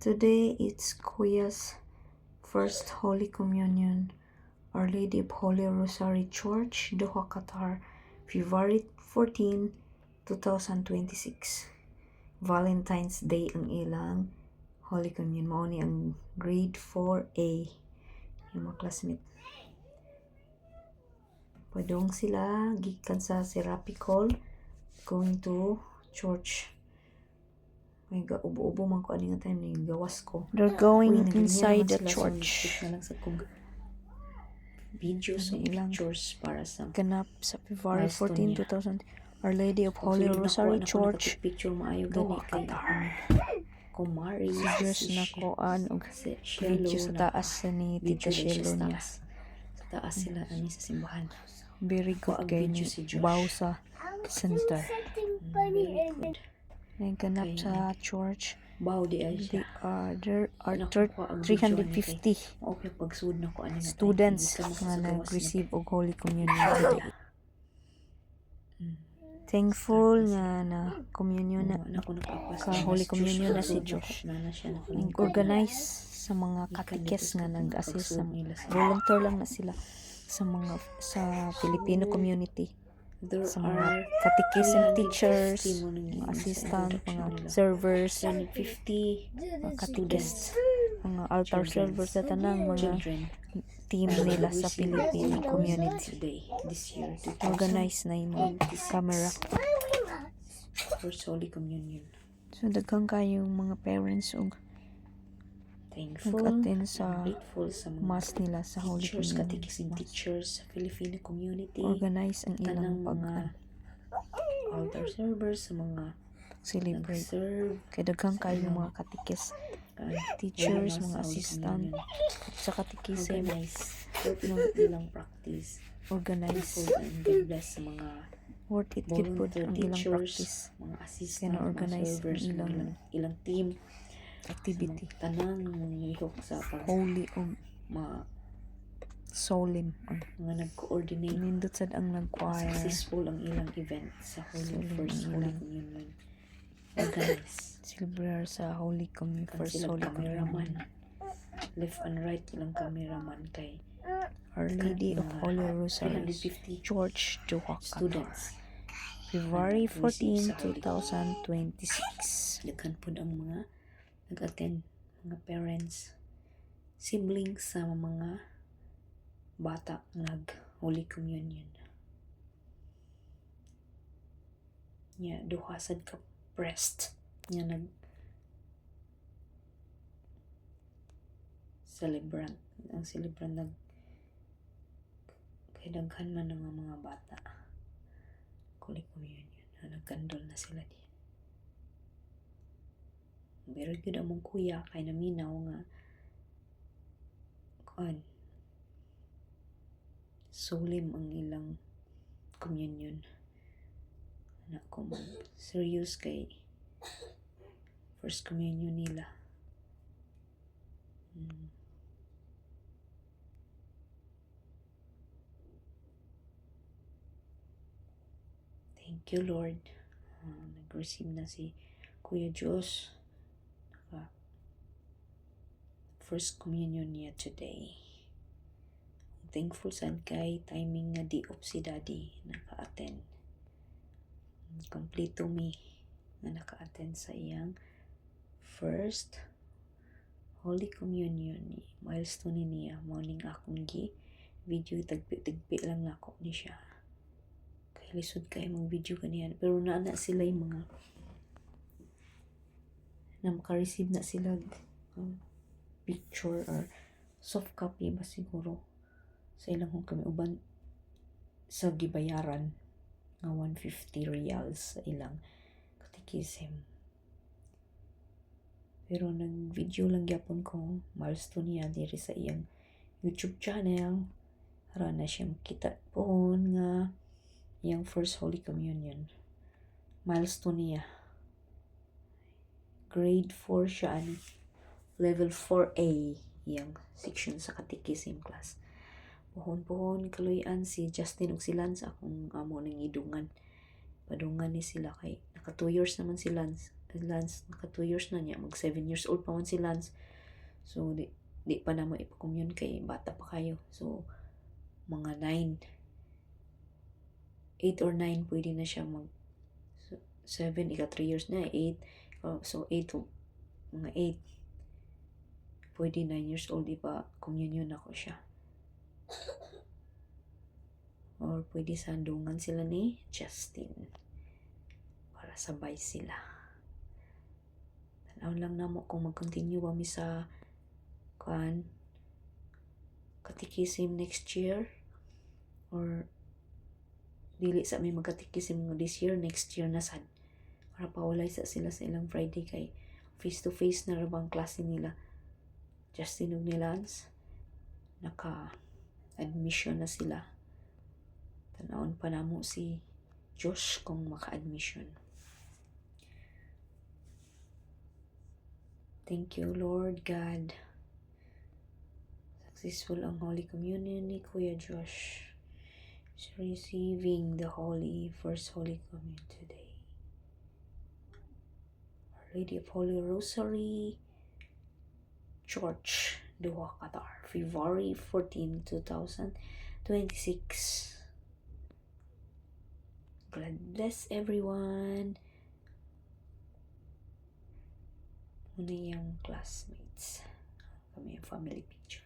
Today it's Kuya's first Holy Communion. Our Lady of Holy Rosary Church, Doha, Qatar, February 14, 2026. Valentine's Day ang ilang Holy Communion. Mao ni ang grade 4A. Yung mga classmate. Padong sila, gikan sa Serapicol, going to church. May ubo-ubo man ko ani nga time ni gawas ko. They're going Uy, inside the sila, church. na lang sa kong videos Ano o ilang pictures para sa ganap sa February milestone 14, 2000. Our Lady of Holy Rosary Church, picture maayo Doha, gani kay Qatar. Kumari Si Diyos na ko og video sa taas sa ni Tita Shelo niya. Sa taas sila ani sa simbahan. Very good Ang kay video ni si Josh. Bao sa center. Very good. May ganap sa church. Bao di ay siya. There are Nakuha ang video ni kay 350 okay pagsud na ko ani nga students time, hindi ka nga makasagawas nag-receive og Holy Communion today. Thankful nga na communion na ka Holy Communion na si Josh. Nag-organize sa mga katikes nga nag-assist sa volunteer lang na sila sa Filipino community, sa mga katikism teachers, mga assistant, mga servers, 50 mga katikis, mga altar servers sa tanang mga team nila sa Filipino community. This year, Organize na yung mga camera. First Holy Communion. So daghang kayong mga parents og Thankful, nag-attend sa grateful sa mga mass nila sa Holy teachers, Communion. catechism teachers sa Filipino community. Organize ang Tanang ilang mga altar servers, sa mga pag-celebrate. nag-serve, Kay daghang kayong mga katikis, teachers, mga assistant sa katikism, organize, ng ilang practice. organize. Thankful and God bless sa mga Worth it gid pud volunteer ang ilang teachers, practice, mga assistant, kaya mga na-organize ang servers, ilang team, activity. tanang ihok sa Holy o solemn. mga nag-coordinate. Nindot sad ang nag-choir. Successful ang ilang event sa Solemn First ang Holy ilang Communion. Organize. Celebrar sa Holy Communion, first Silang Holy cameraman. Communion. Left and right ilang cameraman kay Our Lady of Holy Rosary 350 Church, Doha, Qatar. students. February Nag-receive 14, sa Holy 2026. Daghan po ang mga nag-attend, mga parents, siblings sa mga bata nag-Holy Communion. Nya duha sad ka breast nya nag celebrant. Ang celebrant nag kay daghan man ng mga bata. Holy Communion. Nagkandol na sila di. Very good among kuya kay naminaw nga kuan solemn ang ilang communion. Anak ko man serious kay first communion nila. Thank you, Lord. Nag-receive na si Kuya Diyos. First communion niya today. Thankful sad kay timing nga di si Daddy naka-attend. Kompleto me na naka-attend sa iyang first Holy Communion. Milestone niya. Morning akong video tagpi lang nako ni siya. Lisod kayo mga video kaniyan. Pero naana sila yung mga na makareceive na sila picture or soft copy ba siguro sa ilang kung kami uban sa gibayaran nga 150 reals sa ilang katikism. Pero nag-video lang gyapon ko milestone niya diri sa iyang YouTube channel para na siya makita po nga yung first Holy Communion. Milestone niya. Grade 4 siya, level 4A, yung section sa Catechism class. Puhon-puhon kaluyan si Justin ug si Lance akong amo ng idungan. Padungan ni sila kay naka 2 years naman si Lance. Lance naka 2 years na niya, mag 7 years old pa man si Lance. So di pa na mo ipakomune kay bata pa kayo. So mga 9, 8 or 9 pwede na siya mag 7, ika 3 years na 8. So 8, mga 8 pwede 9 years old ipa communion ako siya. Or pwede sandungan sila ni Justin para sabay sila. Tanaw lang na mo kung mag-continue kami sa katikisim next year, or dili sa may magkatikisim this year, next year na sad, para pawalay sa sila sa ilang Friday kay face to face na rabang klase nila. Justin ug ni Lance naka admission na sila. Tanawon pa namo si Josh kung maka-admission. Thank you, Lord God. Successful ang Holy Communion ni Kuya Josh. He's receiving the First Holy Communion today. Our Lady of Holy Rosary Church, Doha, Qatar, February 14, 2026. God bless everyone. Muna yung classmates. Kami yung family picture.